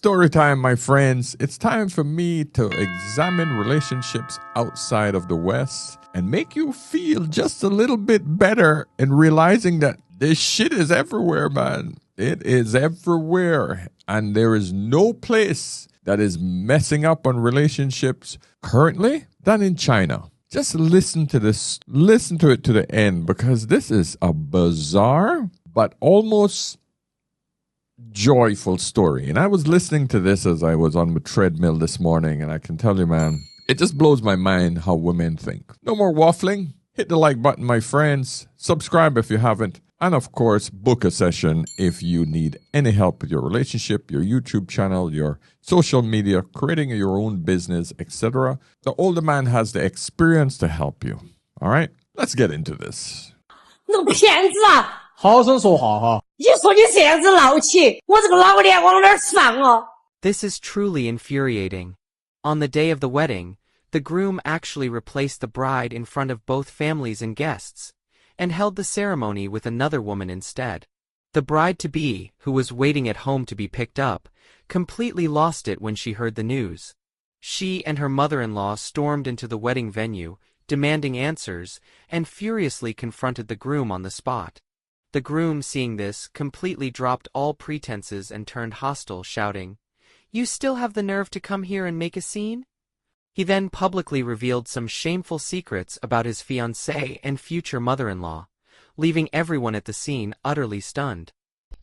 story time, my friends. It's time for me to examine relationships outside of the West and make you feel just a little bit better in realizing that this shit is everywhere, man. It is everywhere. And there is no place that is messing up on relationships currently than in China. Just listen to this. Listen to it to the end, because this is a bizarre but almost joyful story. And I was listening to this as I was on the treadmill this morning, and I can tell you, man, it just blows my mind how women think. No more waffling. Hit the like button, my friends. Subscribe if you haven't. And of course, book a session if you need any help with your relationship, your YouTube channel, your social media, creating your own business, etc. The older man has the experience to help you. All right, let's get into this. 那个骗子啊！好生说话哈！你说你这样子闹起，我这个老脸往哪儿放哦？ This is truly infuriating. On the day of the wedding, the groom actually replaced the bride in front of both families and guests, and held the ceremony with another woman instead. The bride-to-be, who was waiting at home to be picked up, completely lost it when she heard the news. She and her mother-in-law stormed into the wedding venue, demanding answers, and furiously confronted the groom on the spot. The groom, seeing this, completely dropped all pretenses and turned hostile, shouting, "You still have the nerve to come here and make a scene?" He then publicly revealed some shameful secrets about his fiancée and future mother-in-law, leaving everyone at the scene utterly stunned.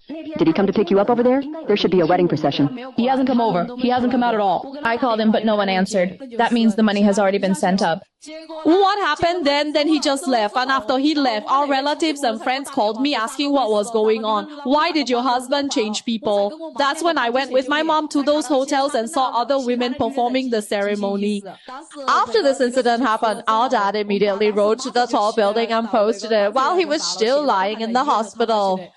Did he come to pick you up over there? There should be a wedding procession. He hasn't come over. He hasn't come out at all. I called him, but no one answered. That means the money has already been sent up. What happened then? Then he just left. And after he left, our relatives and friends called me asking what was going on. Why did your husband change people? That's when I went with my mom to those hotels and saw other women performing the ceremony. After this incident happened, our dad immediately rode to the tall building and posted it while he was still lying in the hospital.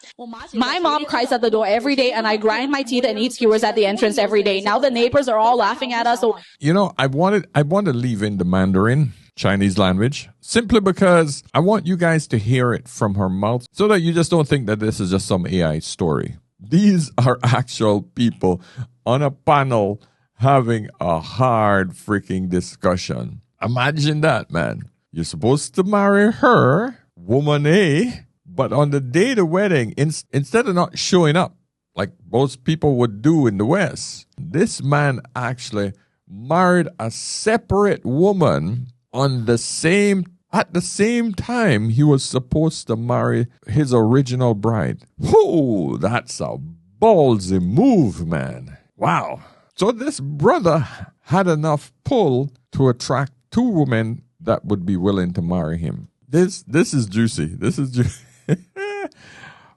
My mom cries at the door every day, and I grind my teeth and eat skewers at the entrance every day. Now the neighbors are all laughing at us. So, you know, I want to leave in the Mandarin, Chinese language, simply because I want you guys to hear it from her mouth so that you just don't think that this is just some AI story. These are actual people on a panel having a hard freaking discussion. Imagine that, man. You're supposed to marry her, woman A, but on the day of the wedding, instead of not showing up like most people would do in the West, this man actually married a separate woman at the same time he was supposed to marry his original bride. Whoa, that's a ballsy move, man. Wow. So this brother had enough pull to attract two women that would be willing to marry him. This is juicy. This is juicy.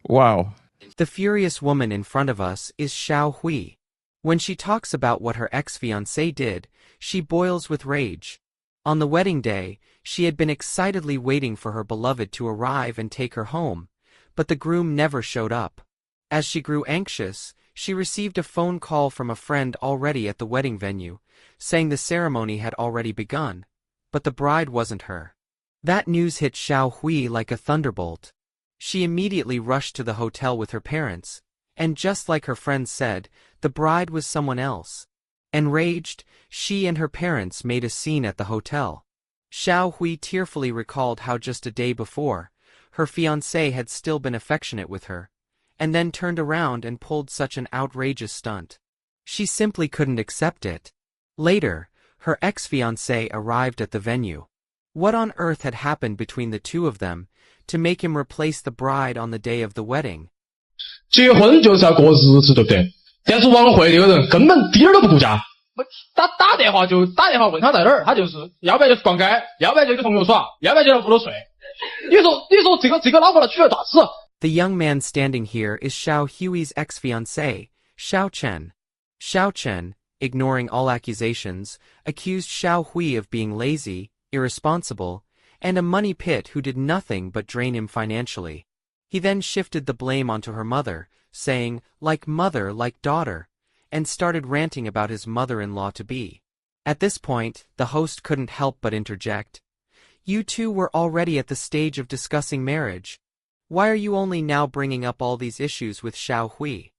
Wow. The furious woman in front of us is Xiao Hui. When she talks about what her ex-fiancé did, she boils with rage. On the wedding day, she had been excitedly waiting for her beloved to arrive and take her home, but the groom never showed up. As she grew anxious, she received a phone call from a friend already at the wedding venue, saying the ceremony had already begun, but the bride wasn't her. That news hit Xiao Hui like a thunderbolt. She immediately rushed to the hotel with her parents, and just like her friend said, the bride was someone else. Enraged, she and her parents made a scene at the hotel. Xiao Hui tearfully recalled how just a day before, her fiancé had still been affectionate with her, and then turned around and pulled such an outrageous stunt. She simply couldn't accept it. Later, her ex-fiancé arrived at the venue. What on earth had happened between the two of them to make him replace the bride on the day of the wedding? 结婚就是要过日子，对不对？但是晚会那个人根本滴儿都不顾家，打电话问他在哪儿，他就是要不然就是逛街，要不然就跟朋友耍，要不然就在屋头睡。你说这个老婆娶了大子。 The young man standing here is Xiao Hui's ex-fiancé, Xiao Chen. Xiao Chen, ignoring all accusations, accused Xiao Hui of being lazy, irresponsible, and a money pit who did nothing but drain him financially. He then shifted the blame onto her mother, saying, like mother, like daughter, and started ranting about his mother-in-law-to-be. At this point, the host couldn't help but interject. You two were already at the stage of discussing marriage. Why are you only now bringing up all these issues with Xiao Hui?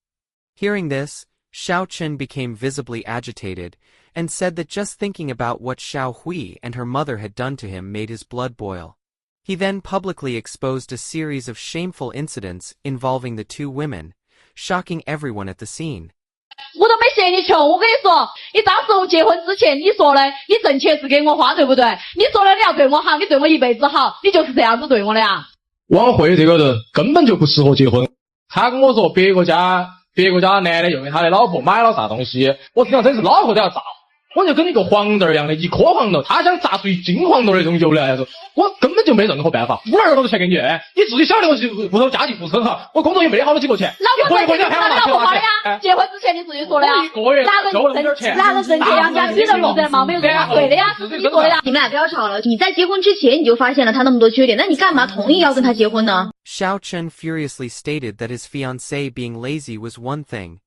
Hearing this, Xiao Chen became visibly agitated and said that just thinking about what Xiao Hui and her mother had done to him made his blood boil. He then publicly exposed a series of shameful incidents involving the two women, shocking everyone at the scene. 我都没嫌你穷，我跟你说，你当时候结婚之前你说的，你挣钱是给我花，对不对？你说的你要对我好，你对我一辈子好，你就是这样子对我的呀。王慧这个人根本就不适合结婚。他跟我说别个家男的又给他的老婆买了啥东西，我心想真是脑壳都要炸。我就跟一个黄豆一样的，一颗黄豆，他想榨出一斤黄豆的这种油来说，我根本就没任何办法，500多的钱给你，你自己晓得我屋头家境不是很好，我工作也没好多几个钱，老婆挣钱他老婆花的呀，结婚之前你自己说的呀，一个月哪个挣钱养家，女人落在嘛，没有人家对的呀，是你说的呀。你们俩不要吵了，你在结婚之前你就发现了他那么多缺点，那你干嘛同意要跟他结婚呢？ Xiao Chen furiously stated that his fiancée being lazy was one thing,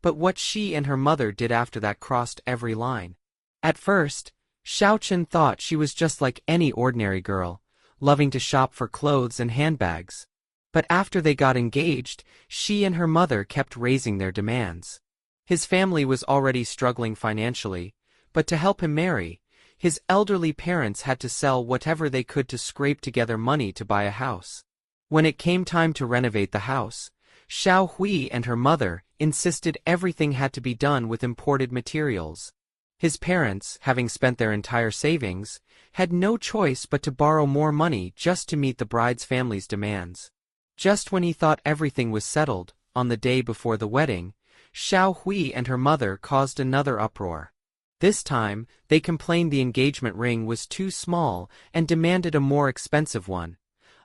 but what she and her mother did after that crossed every line. At first, Xiao Chen thought she was just like any ordinary girl, loving to shop for clothes and handbags. But after they got engaged, she and her mother kept raising their demands. His family was already struggling financially, but to help him marry, his elderly parents had to sell whatever they could to scrape together money to buy a house. When it came time to renovate the house, Xiao Hui and her mother insisted everything had to be done with imported materials. His parents, having spent their entire savings, had no choice but to borrow more money just to meet the bride's family's demands. Just when he thought everything was settled, on the day before the wedding, Xiao Hui and her mother caused another uproar. This time, they complained the engagement ring was too small and demanded a more expensive one.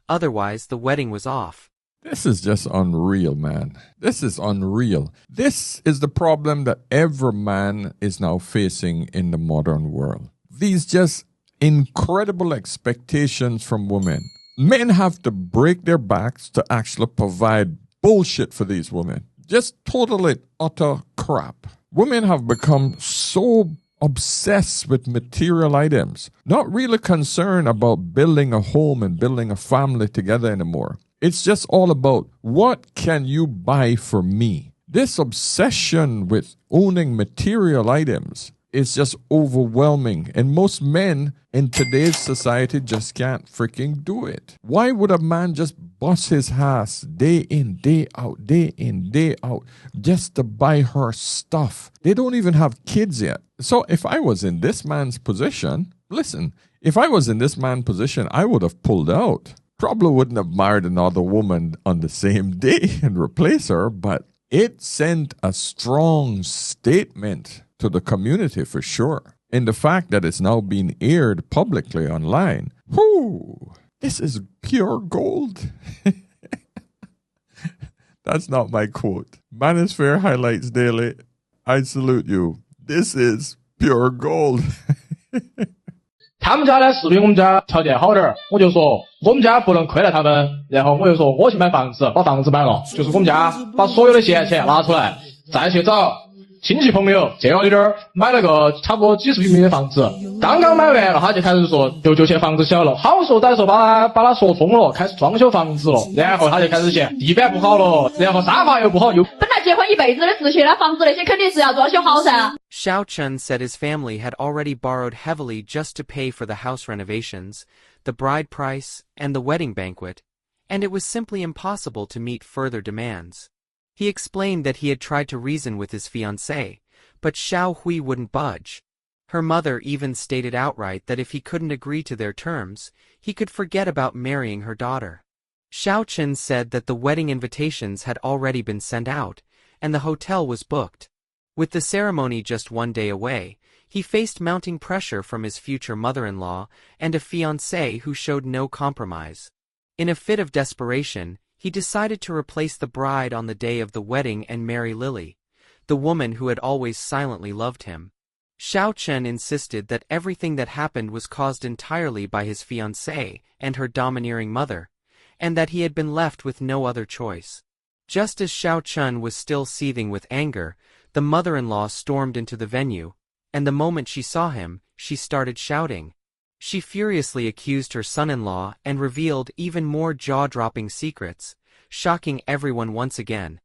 Otherwise, the wedding was off. This is just unreal, man. This is unreal. This is the problem that every man is now facing in the modern world. These just incredible expectations from women. Men have to break their backs to actually provide bullshit for these women. Just totally utter crap. Women have become so obsessed with material items, not really concerned about building a home and building a family together anymore. It's just all about what can you buy for me? This obsession with owning material items is just overwhelming, and most men in today's society just can't freaking do it. Why would a man just bust his ass day in, day out, just to buy her stuff? They don't even have kids yet. So if I was in this man's position, listen, if I was in this man's position, I would have pulled out. Probably wouldn't have married another woman on the same day and replace her, but it sent a strong statement to the community for sure. And the fact that it's now being aired publicly online, whoo, this is pure gold. That's not my quote. Manosphere Highlights Daily, I salute you. This is pure gold. 他们家呢是比我们家条件好点儿，我就说我们家不能亏待他们，然后我就说我去买房子，把房子买了，就是我们家把所有的闲钱拿出来，再去找亲戚朋友借了点儿，买了个差不多几十平米的房子。刚刚买完了，他就开始说就嫌房子小了，好说歹说把他说通了，开始装修房子了，然后他就开始嫌地板不好了，然后沙发又不好，又本来结婚一辈子的事情，那房子那些肯定是要装修好噻。Xiao Chen said his family had already borrowed heavily just to pay for the house renovations, the bride price, and the wedding banquet, and it was simply impossible to meet further demands. He explained that he had tried to reason with his fiancée, but Xiao Hui wouldn't budge. Her mother even stated outright that if he couldn't agree to their terms, he could forget about marrying her daughter. Xiao Chen said that the wedding invitations had already been sent out, and the hotel was booked. With the ceremony just one day away, he faced mounting pressure from his future mother-in-law and a fiancée who showed no compromise. In a fit of desperation, he decided to replace the bride on the day of the wedding and marry Lily, the woman who had always silently loved him. Xiao Chen insisted that everything that happened was caused entirely by his fiancée and her domineering mother, and that he had been left with no other choice. Just as Xiao Chen was still seething with anger, the mother-in-law stormed into the venue, and the moment she saw him, she started shouting. She furiously accused her son-in-law and revealed even more jaw-dropping secrets, shocking everyone once again.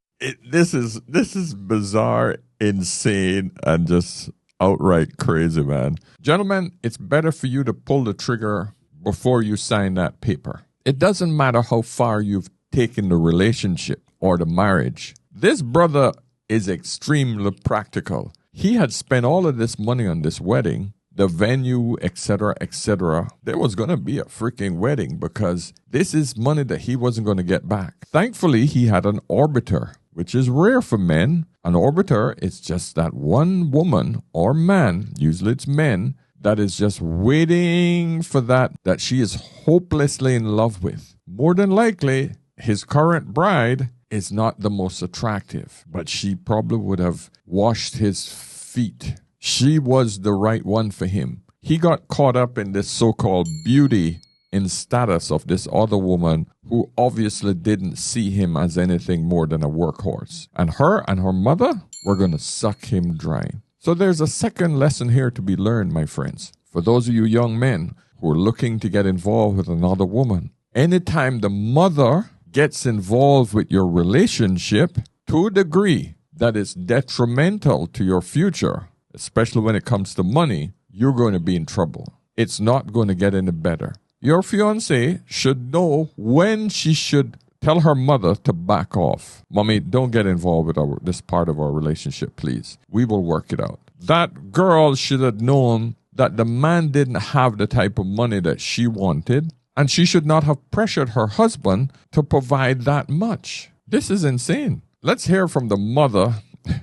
This is bizarre, insane, and just outright crazy, man. Gentlemen, it's better for you to pull the trigger before you sign that paper. It doesn't matter how far you've taken the relationship or the marriage. This brother is extremely practical. He had spent all of this money on this wedding, the venue, etc., etc. There was going to be a freaking wedding because this is money that he wasn't going to get back. Thankfully, he had an orbiter, which is rare for men. An orbiter is just that one woman or man, usually it's men, that is just waiting for that she is hopelessly in love with. More than likely, his current bride is not the most attractive, but she probably would have washed his feet. She was the right one for him. He got caught up in this so-called beauty in status of this other woman who obviously didn't see him as anything more than a workhorse. And her mother were going to suck him dry. So there's a second lesson here to be learned, my friends. For those of you young men who are looking to get involved with another woman, anytime the mother gets involved with your relationship to a degree that is detrimental to your future, especially when it comes to money, you're going to be in trouble. It's not going to get any better. Your fiancé should know when she should tell her mother to back off. Mommy, don't get involved with this part of our relationship, please. We will work it out. That girl should have known that the man didn't have the type of money that she wanted, and she should not have pressured her husband to provide that much. This is insane. Let's hear from the mother,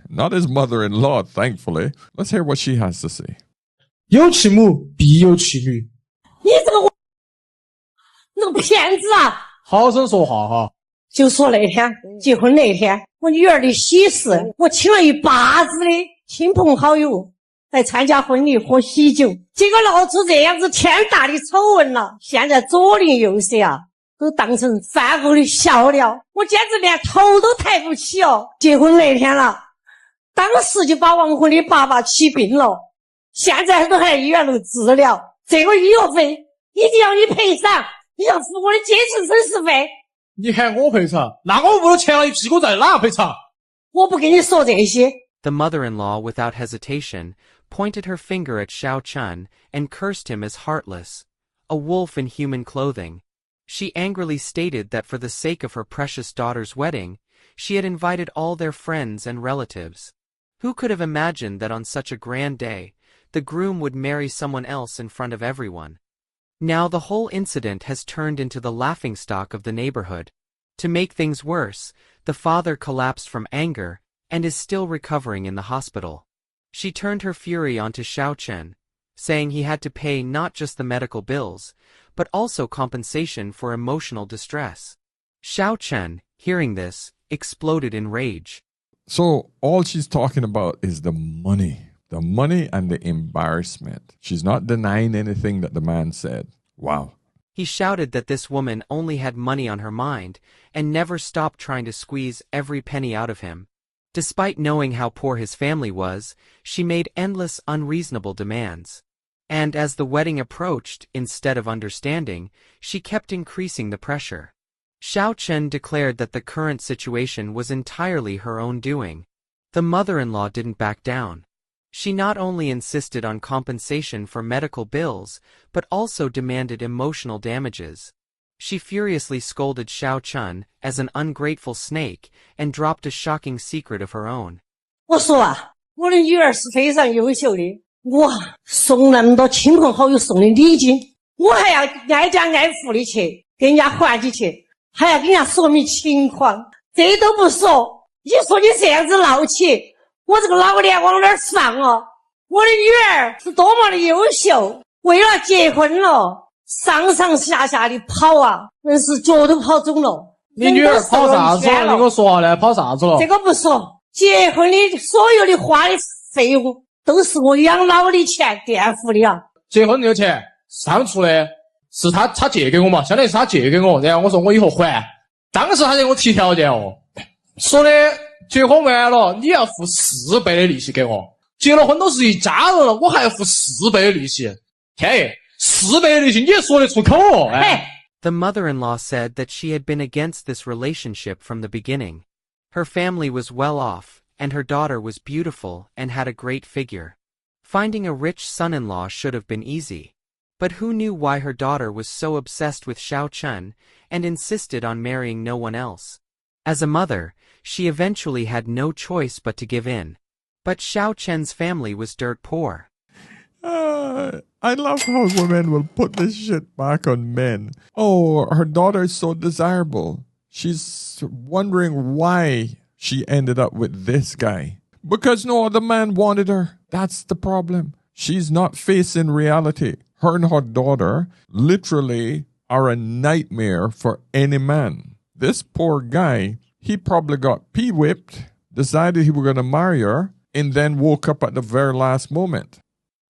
not his mother-in-law, thankfully. Let's hear what she has to say. 有其母必有其女。你这个骗子啊！好生说话哈。就说那天结婚那天，我女儿的喜事，我请了一把子的亲朋好友来参加婚礼喝喜酒，结果闹出这样子天大的丑闻了。现在左邻右舍啊，都当成饭后的笑料，我简直连头都抬不起哦。结婚那天了，当时就把亡婚的爸爸气病了，现在都还在医院里治疗。这个医药费一定要你赔偿，你要付我的精神损失费。你喊我赔偿，那我屋里欠了一屁股债，哪赔偿？我不跟你说这些。The mother-in-law, without hesitation, pointed her finger at Xiao Chun and cursed him as heartless, a wolf in human clothing. She angrily stated that for the sake of her precious daughter's wedding, she had invited all their friends and relatives. Who could have imagined that on such a grand day, the groom would marry someone else in front of everyone? Now the whole incident has turned into the laughingstock of the neighborhood. To make things worse, the father collapsed from anger and is still recovering in the hospital. She turned her fury onto Xiao Chen, saying he had to pay not just the medical bills, but also compensation for emotional distress. Xiao Chen, hearing this, exploded in rage. So all she's talking about is the money and the embarrassment. She's not denying anything that the man said. Wow. He shouted that this woman only had money on her mind and never stopped trying to squeeze every penny out of him. Despite knowing how poor his family was, she made endless unreasonable demands. And as the wedding approached, instead of understanding, she kept increasing the pressure. Xiao Chen declared that the current situation was entirely her own doing. The mother-in-law didn't back down. She not only insisted on compensation for medical bills, but also demanded emotional damages. She furiously scolded Xiao Chun as an ungrateful snake and dropped a shocking secret of her own. 我说啊，我的女儿是非常优秀的，我送那么多亲朋好友送的礼金，我还要挨家挨户的去跟人家还起去，还要跟人家说明情况，这都不说，你说你这样子闹起，我这个老脸往哪儿放哦？我的女儿是多么的优秀，为了结婚了，上上下下的跑啊，真是脚都跑肿了。你女儿跑啥子了？你给我说下来，跑啥子了？这个不说，结婚的所有的花的费用都是我养老的钱垫付的啊。结婚那个钱上出的是他借给我嘛，相当于是他借给我，然后我说我以后还。当时他给我提条件哦，说的结婚完了你要付4倍的利息给我，结了婚都是一家人了，我还要付4倍的利息。天爷，4倍的利息你也说得出口哦？哎。The mother-in-law said that she had been against this relationship from the beginning. Her family was well off, and her daughter was beautiful and had a great figure. Finding a rich son-in-law should have been easy. But who knew why her daughter was so obsessed with Xiao Chen and insisted on marrying no one else? As a mother, she eventually had no choice but to give in. But Xiao Chen's family was dirt poor. I love how women will put this shit back on men. Oh, her daughter is so desirable. She's wondering why she ended up with this guy. Because no other man wanted her. That's the problem. She's not facing reality. Her and her daughter literally are a nightmare for any man. This poor guy, he probably got pee-whipped, decided he was going to marry her, and then woke up at the very last moment.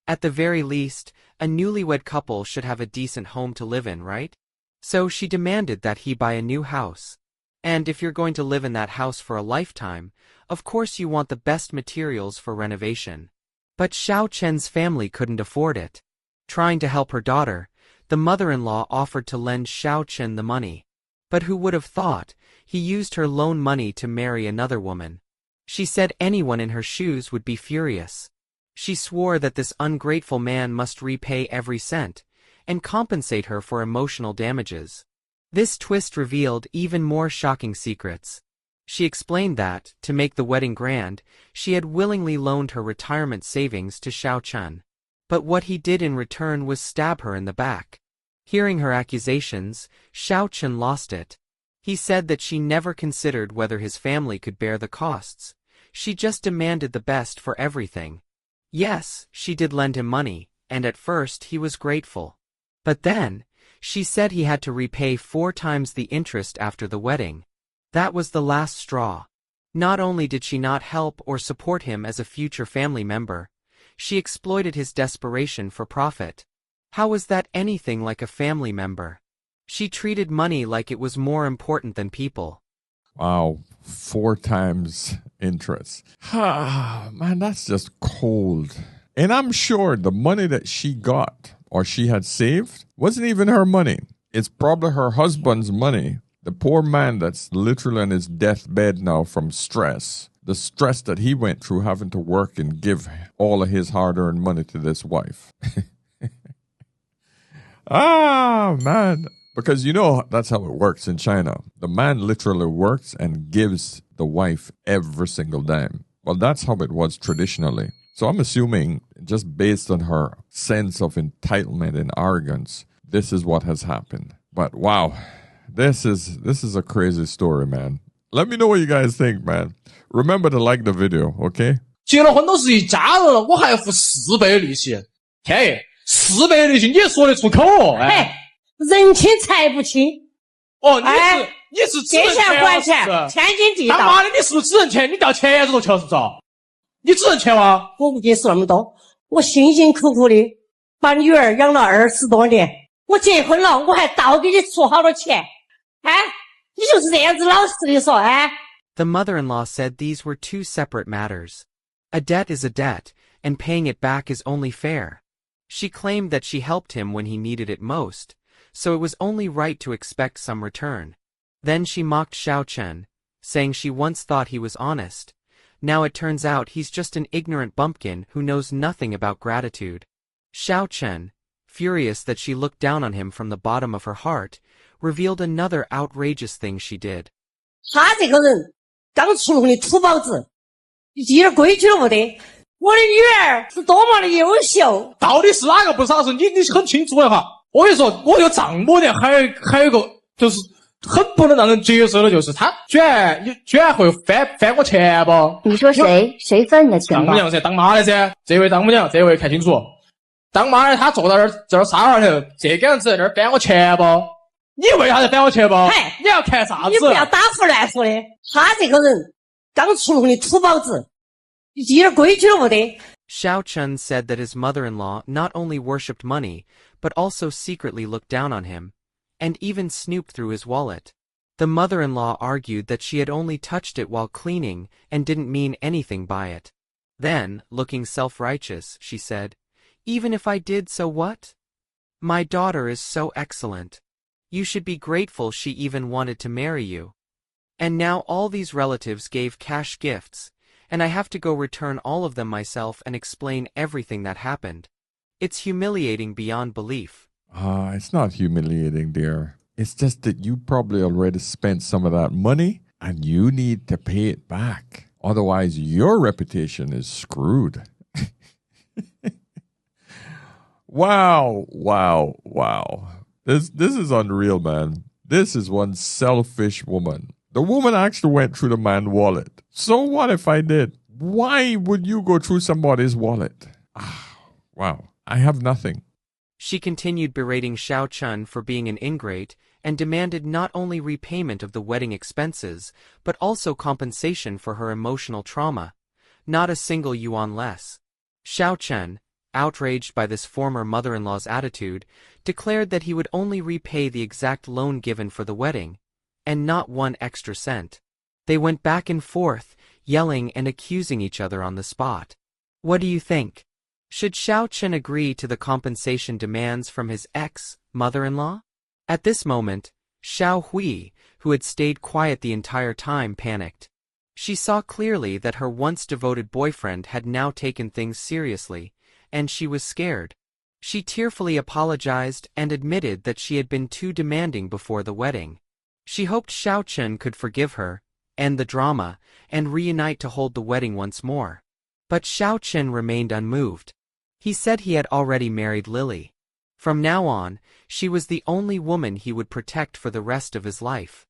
At the very least, a newlywed couple should have a decent home to live in, right? So she demanded that he buy a new house. And if you're going to live in that house for a lifetime, of course you want the best materials for renovation. But Xiao Chen's family couldn't afford it. Trying to help her daughter, the mother-in-law offered to lend Xiao Chen the money. But who would have thought he used her loan money to marry another woman? She said anyone in her shoes would be furious. She swore that this ungrateful man must repay every cent and compensate her for emotional damages. This twist revealed even more shocking secrets. She explained that, to make the wedding grand, she had willingly loaned her retirement savings to Xiao Chen. But what he did in return was stab her in the back. Hearing her accusations, Xiao Chen lost it. He said that she never considered whether his family could bear the costs. She just demanded the best for everything. Yes, she did lend him money, and at first he was grateful. But then, she said he had to repay 4 times the interest after the wedding. That was the last straw. Not only did she not help or support him as a future family member, she exploited his desperation for profit. How was that anything like a family member? She treated money like it was more important than people. Wow, 4 times interest. Man, that's just cold. And I'm sure the money that she got or she had saved wasn't even her money. It's probably her husband's money. The poor man that's literally on his deathbed now from stress. The stress that he went through having to work and give all of his hard-earned money to this wife. Man. Because you know that's how it works in China. The man literally works and gives the wife every single dime. Well, that's how it was traditionally. So I'm assuming, just based on her sense of entitlement and arrogance, this is what has happened. But wow, this is a crazy story, man. Let me know what you guys think, man. Remember to like the video, okay? 结了婚都是一家人了，我还要付4倍的利息。天爷，4倍的利息你也说得出口哦？哎，人亲财不亲。哦，你是只认钱管钱，天经地道。他妈的，你是不是只认钱？你掉钱眼子都去了是不是？你只认钱吗？我不跟你说那么多，我辛辛苦苦的把女儿养了20多年，我结婚了，我还倒给你出好多钱，哎，你就是这样子老实的说，哎。The mother-in-law said these were 2 separate matters. A debt is a debt, and paying it back is only fair. She claimed that she helped him when he needed it most, so it was only right to expect some return. Then she mocked Xiao Chen, saying she once thought he was honest. Now it turns out he's just an ignorant bumpkin who knows nothing about gratitude. Xiao Chen, furious that she looked down on him from the bottom of her heart, revealed another outrageous thing she did. 他这个人刚出笼的土包子，一点规矩都不得。我的女儿是多么的优秀，到底是哪个不是啥事？你很清楚的哈。我跟你说，我这个丈母娘还有一个就是很不能让人接受的，就是她居然会翻我钱包。你说谁？谁翻你的钱包？丈母娘噻，当妈的噻，这位丈母娘，这位看清楚，当妈的她坐在这儿沙发头，这个样子在那儿翻我钱包。你为啥子翻我钱包？你要看啥子？你不要打胡乱说的。他这个人刚出笼的土包子，一点规矩都不得。Xiao Chen said that his mother-in-law not only worshipped money, but also secretly looked down on him, and even snooped through his wallet. The mother-in-law argued that she had only touched it while cleaning and didn't mean anything by it. Then, looking self-righteous, she said, "Even if I did, so what? My daughter is so excellent. You should be grateful she even wanted to marry you." And now all these relatives gave cash gifts, and I have to go return all of them myself and explain everything that happened. It's humiliating beyond belief. It's not humiliating, dear. It's just that you probably already spent some of that money and you need to pay it back. Otherwise, your reputation is screwed. Wow. This is unreal, man. This is one selfish woman. The woman actually went through the man's wallet. So what if I did? Why would you go through somebody's wallet? Wow. I have nothing. She continued berating Xiao Chun for being an ingrate and demanded not only repayment of the wedding expenses, but also compensation for her emotional trauma. Not a single yuan less. Xiao Chun, outraged by this former mother-in-law's attitude, declared that he would only repay the exact loan given for the wedding, and not 1 extra cent. They went back and forth, yelling and accusing each other on the spot. What do you think? Should Xiao Chun agree to the compensation demands from his ex-mother-in-law? At this moment, Xiao Hui, who had stayed quiet the entire time, panicked. She saw clearly that her once devoted boyfriend had now taken things seriously, and she was scared. She tearfully apologized and admitted that she had been too demanding before the wedding. She hoped Xiao Chun could forgive her, end the drama, and reunite to hold the wedding once more. But Xiao Chun remained unmoved. He said he had already married Lily. From now on, she was the only woman he would protect for the rest of his life.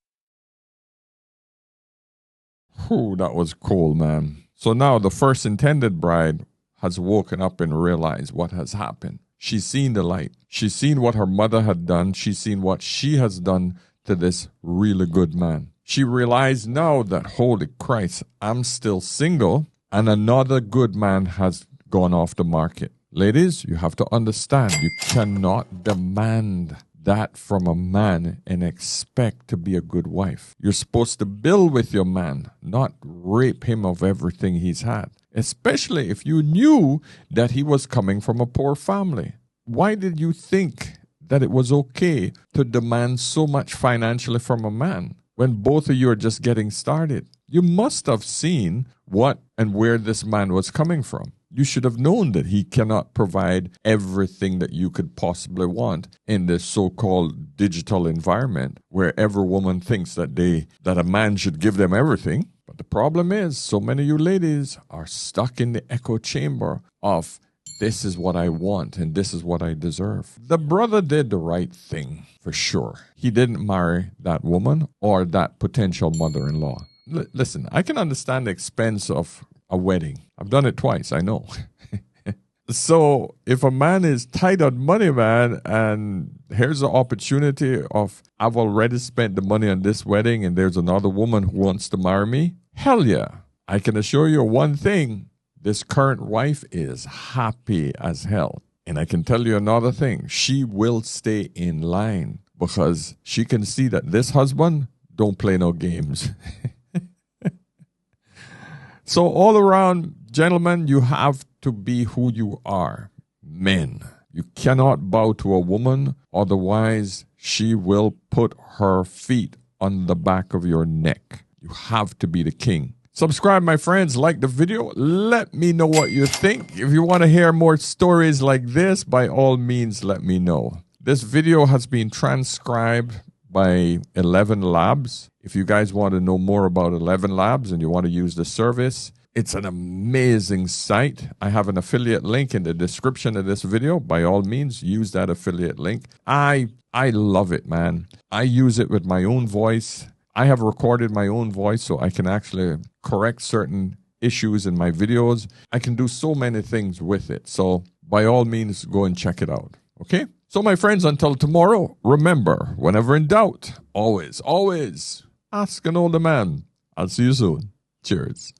Whew, that was cool, man. So now the first intended bride has woken up and realized what has happened. She's seen the light. She's seen what her mother had done. She's seen what she has done to this really good man. She realized now that, holy Christ, I'm still single and another good man has gone off the market. Ladies, you have to understand, you cannot demand that from a man and expect to be a good wife. You're supposed to build with your man, not rape him of everything he's had, especially if you knew that he was coming from a poor family. Why did you think that it was okay to demand so much financially from a man when both of you are just getting started? You must have seen what and where this man was coming from. You should have known that he cannot provide everything that you could possibly want in this so-called digital environment where every woman thinks that a man should give them everything. But the problem is, so many of you ladies are stuck in the echo chamber of this is what I want and this is what I deserve. The brother did the right thing, for sure. He didn't marry that woman or that potential mother-in-law. Listen, I can understand the expense of a wedding. I've done it twice, I know. So if a man is tight on money, man, and here's the opportunity of I've already spent the money on this wedding and there's another woman who wants to marry me, hell yeah. I can assure you one thing, this current wife is happy as hell. And I can tell you another thing, she will stay in line because she can see that this husband don't play no games. So all around, gentlemen, you have to be who you are. Men, you cannot bow to a woman, otherwise she will put her feet on the back of your neck. You have to be the king. Subscribe, my friends. Like the video. Let me know what you think. If you want to hear more stories like this, by all means, let me know. This video has been transcribed by 11 Labs. If you guys want to know more about 11 Labs and you want to use the service, it's an amazing site. I have an affiliate link in the description of this video. By all means, use that affiliate link. I love it, man. I use it with my own voice. I have recorded my own voice so I can actually correct certain issues in my videos. I can do so many things with it. So by all means, go and check it out. Okay? So my friends, until tomorrow, remember, whenever in doubt, always ask an older man. I'll see you soon. Cheers.